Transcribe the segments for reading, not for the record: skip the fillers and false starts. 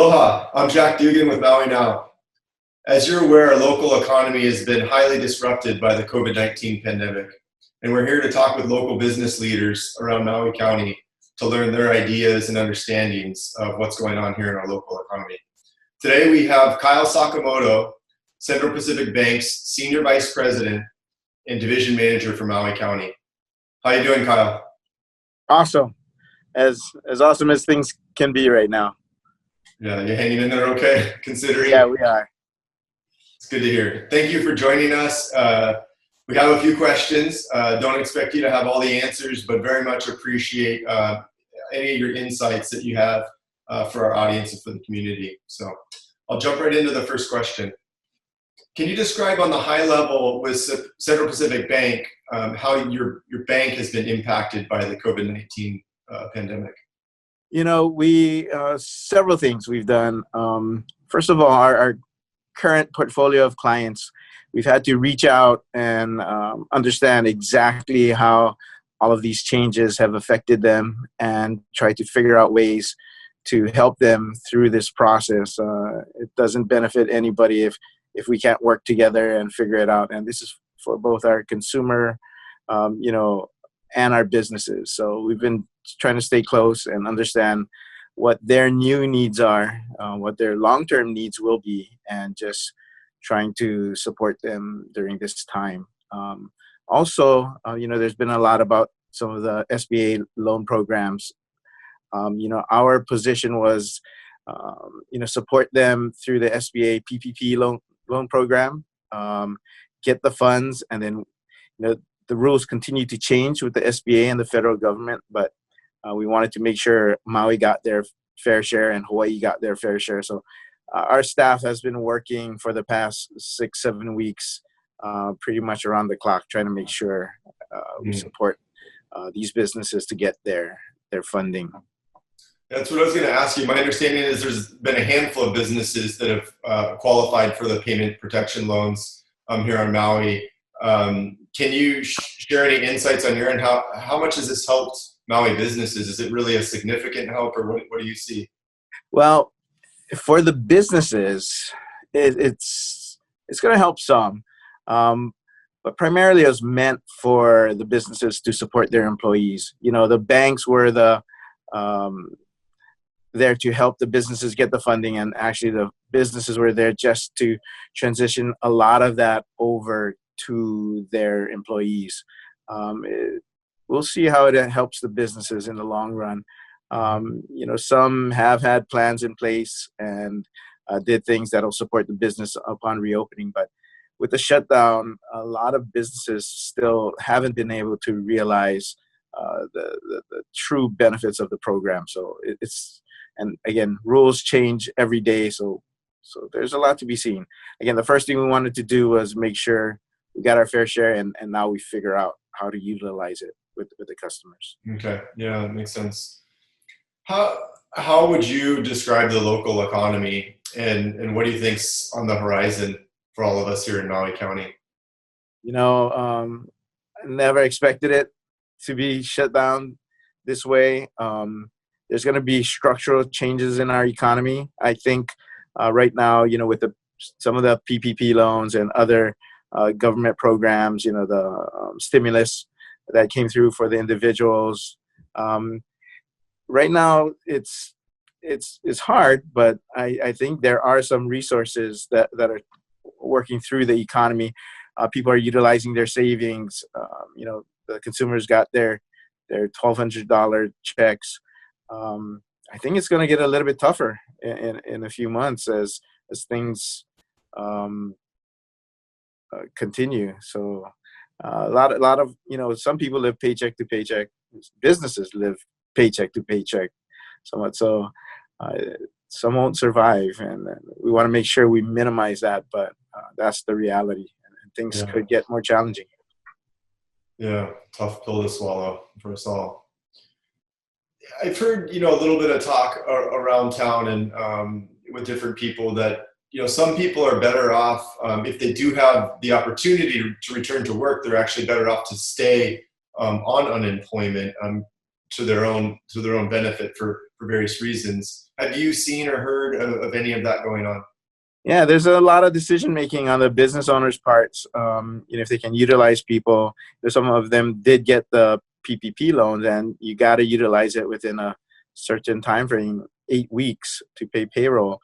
Aloha, I'm Jack Dugan with Maui Now. As you're aware, our local economy has been highly disrupted by the COVID-19 pandemic, and we're here to talk with local business leaders around Maui County to learn their ideas and understandings of what's going on here in our local economy. Today we have Kyle Sakamoto, Central Pacific Bank's Senior Vice President and Division Manager for Maui County. How you doing, Kyle? Awesome. As awesome as things can be right now. Yeah, you're hanging in there okay, considering? Yeah, we are. It's good to hear. Thank you for joining us. We have a few questions. Don't expect you to have all the answers, but very much appreciate any of your insights that you have for our audience and for the community. So I'll jump right into the first question. Can you describe on the high level with Central Pacific Bank how your bank has been impacted by the COVID-19 pandemic? You know, we several things we've done. First of all, our current portfolio of clients, we've had to reach out and understand exactly how all of these changes have affected them and try to figure out ways to help them through this process. It doesn't benefit anybody if we can't work together and figure it out. And this is for both our consumer, and our businesses. So we've been trying to stay close and understand what their new needs are, what their long-term needs will be, and just trying to support them during this time. Also, there's been a lot about some of the SBA loan programs. Our position was, support them through the SBA PPP loan program, get the funds, and then, the rules continue to change with the SBA and the federal government, but we wanted to make sure Maui got their fair share and Hawaii got their fair share. So our staff has been working for the past 6-7 weeks, pretty much around the clock, trying to make sure we support these businesses to get their funding. That's what I was going to ask you. My understanding is there's been a handful of businesses that have qualified for the payment protection loans here on Maui. Can you share any insights on your end? How much has this helped Maui businesses? Is it really a significant help, or what do you see? Well, for the businesses, it's going to help some, but primarily it was meant for the businesses to support their employees. The banks were there to help the businesses get the funding, and actually the businesses were there just to transition a lot of that over to their employees. We'll see how it helps the businesses in the long run. Some have had plans in place and did things that will support the business upon reopening, but with the shutdown, a lot of businesses still haven't been able to realize the true benefits of the program. So and again, rules change every day, so there's a lot to be seen. Again, the first thing we wanted to do was make sure we got our fair share, and now we figure out how to utilize it with the customers. Okay, yeah, that makes sense. How would you describe the local economy, and what do you think's on the horizon for all of us here in Maui County? I never expected it to be shut down this way. There's going to be structural changes in our economy. I think right now, with some of the PPP loans and other government programs, the stimulus that came through for the individuals. Right now, it's hard, but I think there are some resources that are working through the economy. People are utilizing their savings. The consumers got their $1,200 checks. I think it's going to get a little bit tougher in a few months as things continue. So a lot of some people live paycheck to paycheck. Businesses live paycheck to paycheck somewhat. So some won't survive, and we want to make sure we minimize that. But that's the reality, and things could get more challenging. Yeah, tough pill to swallow for us all. I've heard, a little bit of talk around town and with different people that, some people are better off if they do have the opportunity to return to work. They're actually better off to stay on unemployment to their own benefit for for various reasons. Have you seen or heard of any of that going on? Yeah, there's a lot of decision making on the business owners' parts. If they can utilize people, some of them did get the PPP loans, and you got to utilize it within a certain time frame, 8 weeks to pay payroll.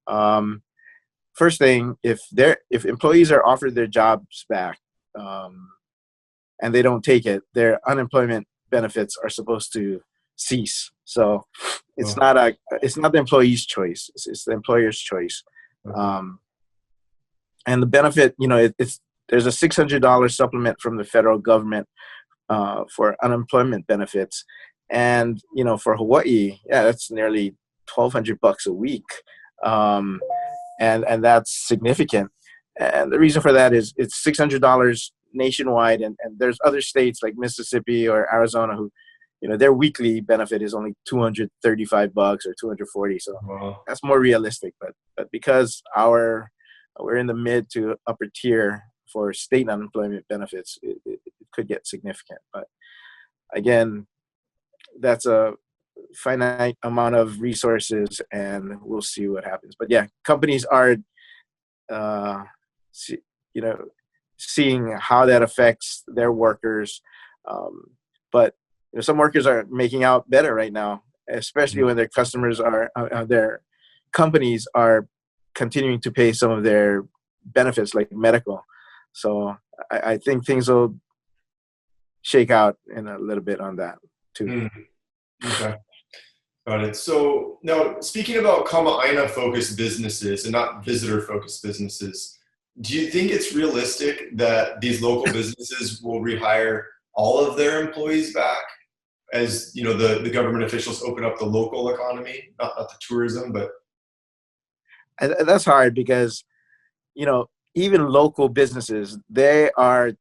Um, First thing, if employees are offered their jobs back um, and they don't take it, their unemployment benefits are supposed to cease. So it's Oh, not the employee's choice; it's the employer's choice. okay. Um, and the benefit, it's there's a $600 supplement from the federal government for unemployment benefits, and for Hawaii, yeah, that's nearly $1,200 a week, and that's significant. And the reason for that is it's $600 nationwide, and there's other states like Mississippi or Arizona who, their weekly benefit is only $235 or 240. So Wow. that's more realistic. But because we're in the mid to upper tier for state unemployment benefits, it could get significant. But again, that's a finite amount of resources, and we'll see what happens. But yeah, companies are, uh, see, you know, seeing how that affects their workers. But some workers are making out better right now, especially when their customers their companies are continuing to pay some of their benefits like medical. So I think things will shake out in a little bit on that too. Mm, okay. Got it. So now, speaking about Kama'aina-focused businesses and not visitor-focused businesses, do you think it's realistic that these local businesses will rehire all of their employees back as the government officials open up the local economy, not the tourism, but And that's hard because even local businesses, they are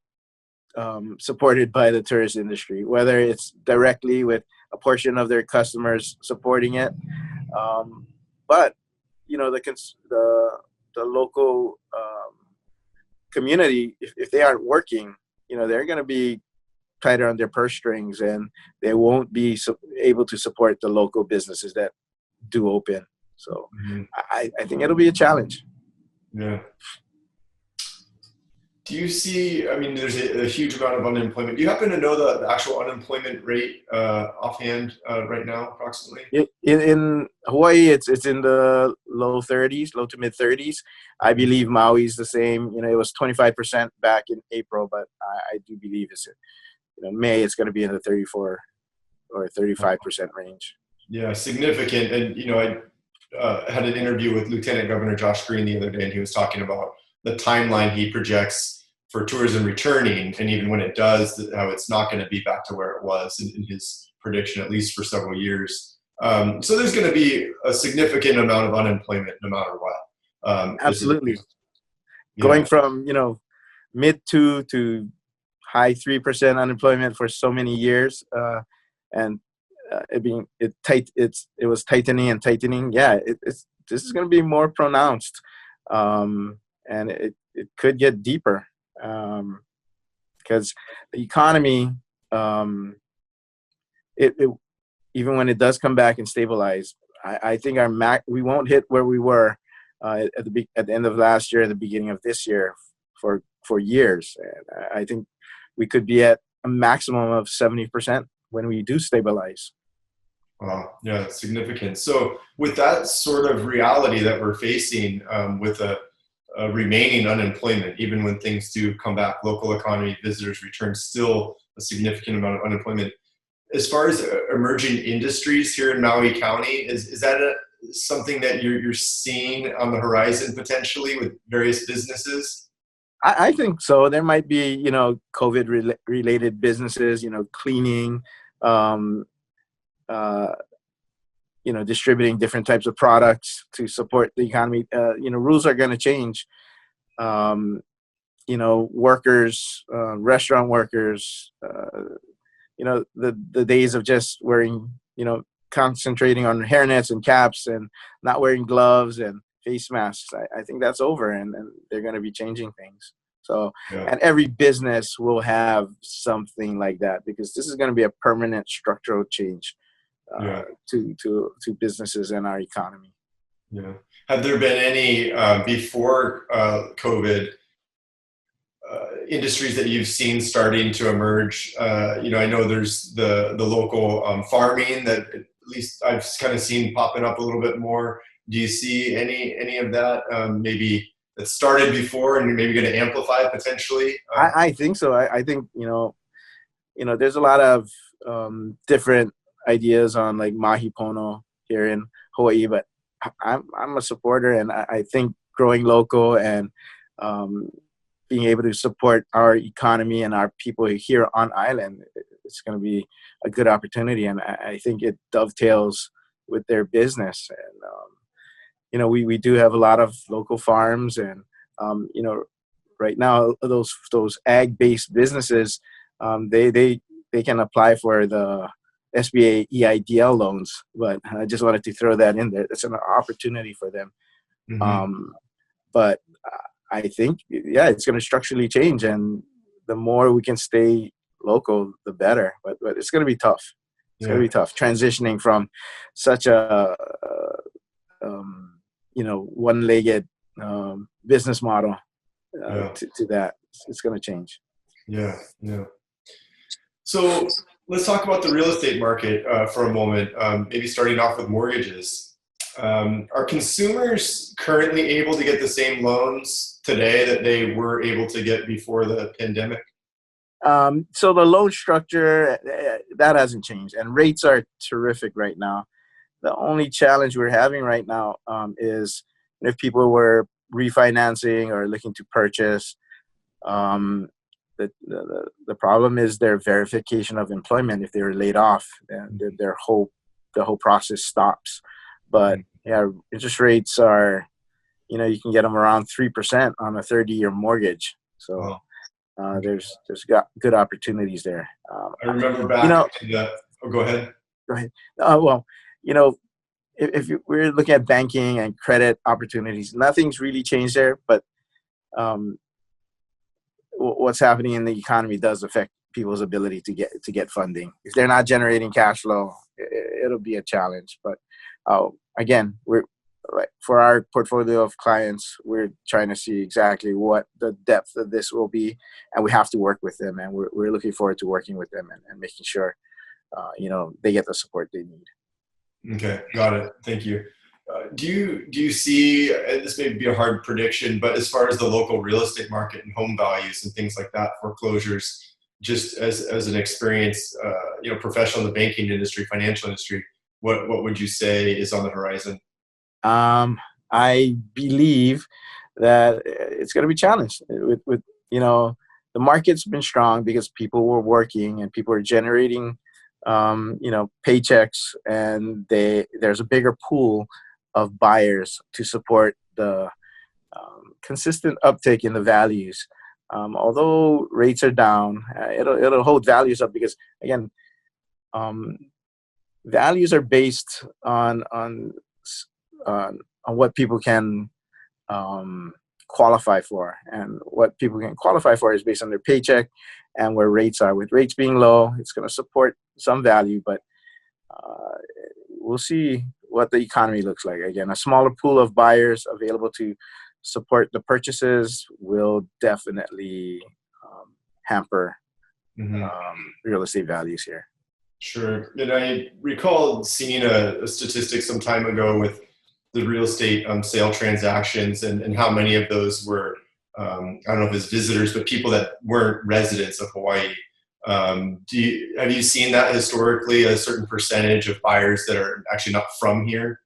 supported by the tourist industry, whether it's directly with a portion of their customers supporting it, but the local community, if they aren't working, they're going to be tighter on their purse strings, and they won't be able to support the local businesses that do open. So mhm, I think it'll be a challenge. yeah. Do you see, I mean, there's a huge amount of unemployment. Do you happen to know the actual unemployment rate offhand right now, approximately? In Hawaii, it's in the low 30s, low to mid 30s. I believe Maui's the same. It was 25% back in April, but I do believe May it's going to be in the 34 or 35% range. Yeah, significant. And, I had an interview with Lieutenant Governor Josh Green the other day, and he was talking about the timeline he projects for tourism returning. And even when it does, how it's not going to be back to where it was in his prediction, at least for several years. So there's going to be a significant amount of unemployment no matter what. Absolutely. Going Yeah. from, mid 2 to high 3% unemployment for so many years, and it was tightening and tightening. Yeah, this is going to be more pronounced, and it could get deeper, because the economy, it even when it does come back and stabilize, I think we won't hit where we were at the end of last year, at the beginning of this year, for years. And I think we could be at a maximum of 70% when we do stabilize. Wow. Yeah, it's significant. So with that sort of reality that we're facing, with a remaining unemployment, even when things do come back, local economy, visitors return, still a significant amount of unemployment. As far as emerging industries here in Maui County, is that something that you're seeing on the horizon potentially with various businesses? I think so. There might be, COVID related businesses, cleaning, um, uh, distributing different types of products to support the economy. Rules are going to change. Um, Workers, restaurant workers, the days of just wearing, concentrating on hairnets and caps and not wearing gloves and face masks. I think that's over, and they're going to be changing things. So, Yeah. and every business will have something like that, because this is going to be a permanent structural change. Yeah. to businesses and our economy. Yeah. Have there been any before COVID industries that you've seen starting to emerge? I know there's the local farming that at least I've kind of seen popping up a little bit more. Do you see any of that maybe that started before and you're maybe going to amplify potentially? I think so. I think there's a lot of different ideas on like mahi pono here in Hawaii, but I'm a supporter, and I think growing local and being able to support our economy and our people here on island, it's going to be a good opportunity, and I think it dovetails with their business. And we do have a lot of local farms, and right now those ag-based businesses, they can apply for the SBA EIDL loans, but I just wanted to throw that in there. It's an opportunity for them. Mm-hmm. But I think, it's going to structurally change, and the more we can stay local, the better. But it's going to be tough. It's going to be tough transitioning from such a one-legged business model to that. It's going to change. Yeah. So let's talk about the real estate market for a moment, maybe starting off with mortgages. Are consumers currently able to get the same loans today that they were able to get before the pandemic? So the loan structure, that hasn't changed, and rates are terrific right now. The only challenge we're having right now is if people were refinancing or looking to purchase. The problem is their verification of employment. If they were laid off, then the whole process stops. But interest rates are, you can get them around 3% on a 30-year mortgage. So there's got good opportunities there. I remember back to the. Oh, go ahead. Go ahead. If we're looking at banking and credit opportunities, nothing's really changed there. But what's happening in the economy does affect people's ability to get funding. If they're not generating cash flow, it'll be a challenge. But again, for our portfolio of clients, we're trying to see exactly what the depth of this will be, and we have to work with them. And we're looking forward to working with them and making sure they get the support they need. Okay, got it. Thank you. Do you see, this may be a hard prediction, but as far as the local real estate market and home values and things like that, foreclosures, just as an experienced professional in the banking industry, financial industry, what would you say is on the horizon? I believe that it's going to be challenged with the market's been strong because people were working and people are generating paychecks, and there's a bigger pool of buyers to support the consistent uptick in the values. Although rates are down, it'll hold values up because, again, values are based on what people can qualify for, and what people can qualify for is based on their paycheck and where rates are. With rates being low, it's going to support some value, but we'll see what the economy looks like. Again, a smaller pool of buyers available to support the purchases will definitely hamper real estate values here. Sure. And I recall seeing a statistic some time ago with the real estate sale transactions and how many of those were, I don't know if it's visitors, but people that weren't residents of Hawaii. Have you seen that historically, a certain percentage of buyers that are actually not from here?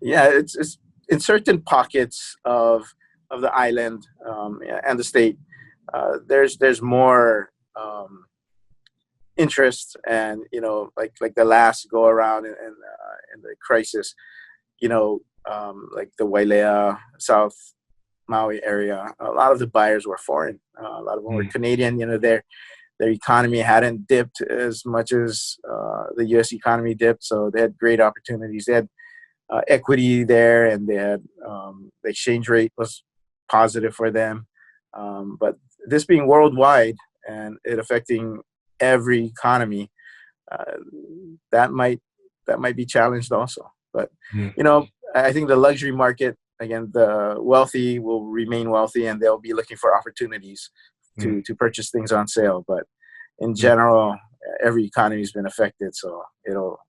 Yeah, it's in certain pockets of the island and the state. There's more interest, and like the last go around in the crisis, like the Wailea, South Maui area, a lot of the buyers were foreign. A lot of them were Canadian. Their economy hadn't dipped as much as the U.S. economy dipped, so they had great opportunities. They had equity there, and they had the exchange rate was positive for them. But this being worldwide and it affecting every economy, that might that might be challenged also. But Mhm. I think the luxury market, again, the wealthy will remain wealthy, and they'll be looking for opportunities Mhm. to purchase things on sale. But in Mhm. general, every economy has been affected, so it'll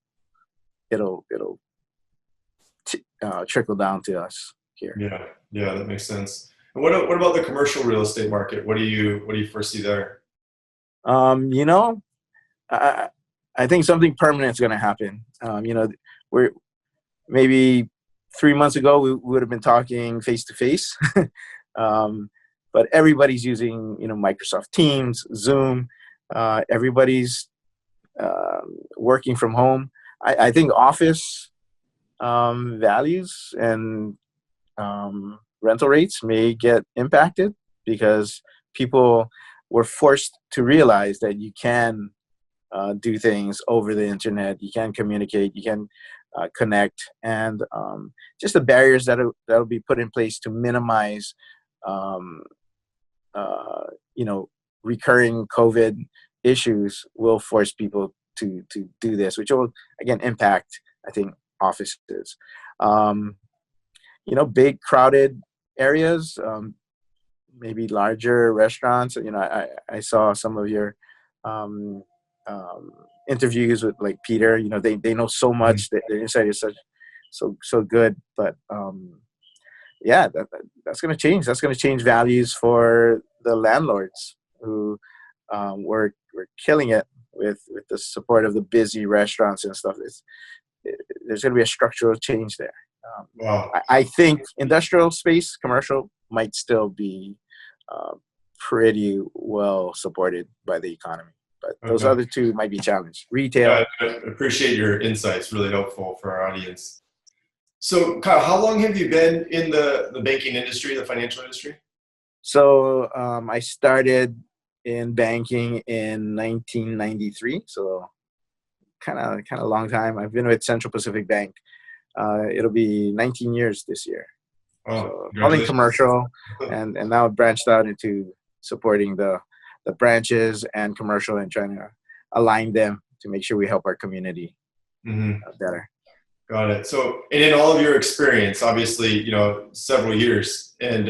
trickle down to us here. Yeah, yeah, that makes sense. And what about the commercial real estate market? What do you foresee there? Um, you know, I, I think something permanent is going to happen. We're maybe 3 months ago we would have been talking face to face, but everybody's using Microsoft Teams, Zoom. Everybody's working from home. I think office values and rental rates may get impacted because people were forced to realize that you can do things over the internet. You can communicate. You can connect, and just the barriers that'll be put in place to minimize, um, uh, you know, recurring COVID issues will force people to do this, which will again impact, I think, offices. Um, big crowded areas, maybe larger restaurants. I saw some of your um, um, interviews with like Peter. They know so Mhm. much. Their insight is so good. But yeah, that's going to change. That's going to change values for the landlords who were killing it with the support of the busy restaurants and stuff. There's going to be a structural change there. Um, Wow. I think industrial space, commercial, might still be uh, pretty well supported by the economy, but those Okay. other two might be challenged. Yeah, Retail. I appreciate your insights. Really helpful for our audience. So, Kyle, how long have you been in the banking industry, the financial industry? So I started in banking in 1993. So kind of long time. I've been with Central Pacific Bank. It'll be 19 years this year. Oh, So all in congratulations. commercial, and now I've branched out into supporting the branches and commercial and trying to align them to make sure we help our community Hmm. better. Got it. So, and in all of your experience, obviously, several years, and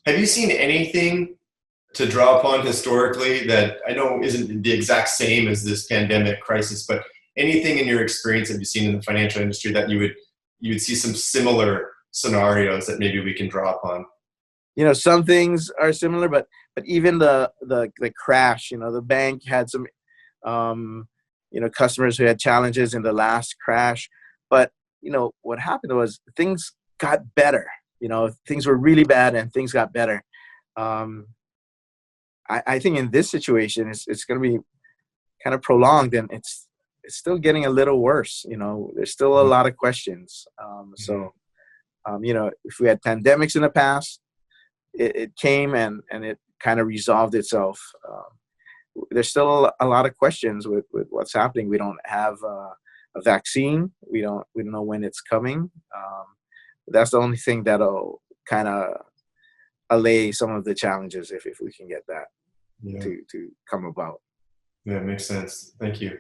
have you seen anything to draw upon historically that I know isn't the exact same as this pandemic crisis, but anything in your experience have you seen in the financial industry that you would see some similar scenarios that maybe we can draw upon? Some things are similar, but even the crash. The bank had some um, customers who had challenges in the last crash, but what happened was things got better. Things were really bad and things got better. Um, I think in this situation, it's going to be kind of prolonged, and it's still getting a little worse. There's still a lot of questions. Mhm. If we had pandemics in the past, it came and it kind of resolved itself. There's still a lot of questions with what's happening. We don't have a vaccine. We don't know when it's coming. That's the only thing that'll kind of allay some of the challenges if we can get that Yeah, to come about. yeah, makes sense. Thank you.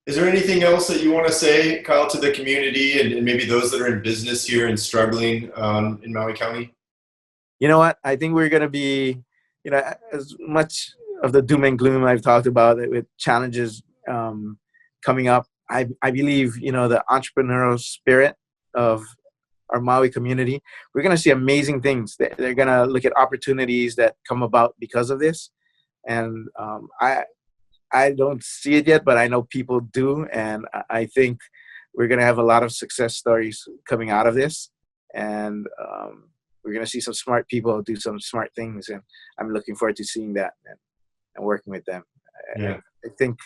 Is there anything else that you want to say, Kyle, to the community and maybe those that are in business here and struggling in Maui County? You know what? I think we're going to be, as much of the doom and gloom I've talked about with challenges coming up. I believe, the entrepreneurial spirit of our Maui community, we're going to see amazing things. They're going to look at opportunities that come about because of this. And I don't see it yet, but I know people do. And I think we're going to have a lot of success stories coming out of this. And we're going to see some smart people do some smart things. And I'm looking forward to seeing that and working with them. I, Yeah. I think,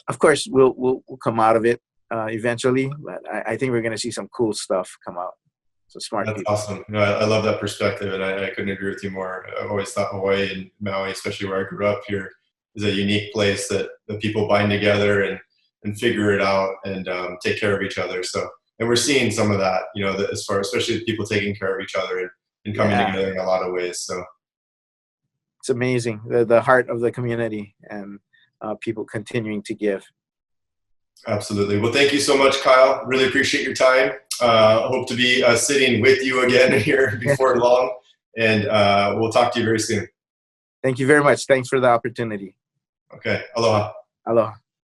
of course, we'll come out of it eventually, but I think we're going to see some cool stuff come out. Some smart That's people. awesome. No, I love that perspective, and I couldn't agree with you more. I've always thought Hawaii and Maui, especially where I grew up here, is a unique place that the people bind together and figure it out and take care of each other. So, and we're seeing some of that, as far, especially people taking care of each other and coming Yeah, together in a lot of ways. So, it's amazing. The heart of the community and people continuing to give. Absolutely. Well, thank you so much, Kyle. Really appreciate your time. Hope to be sitting with you again here before long, and we'll talk to you very soon. Thank you very much. Thanks for the opportunity. Okay. Aloha. Aloha.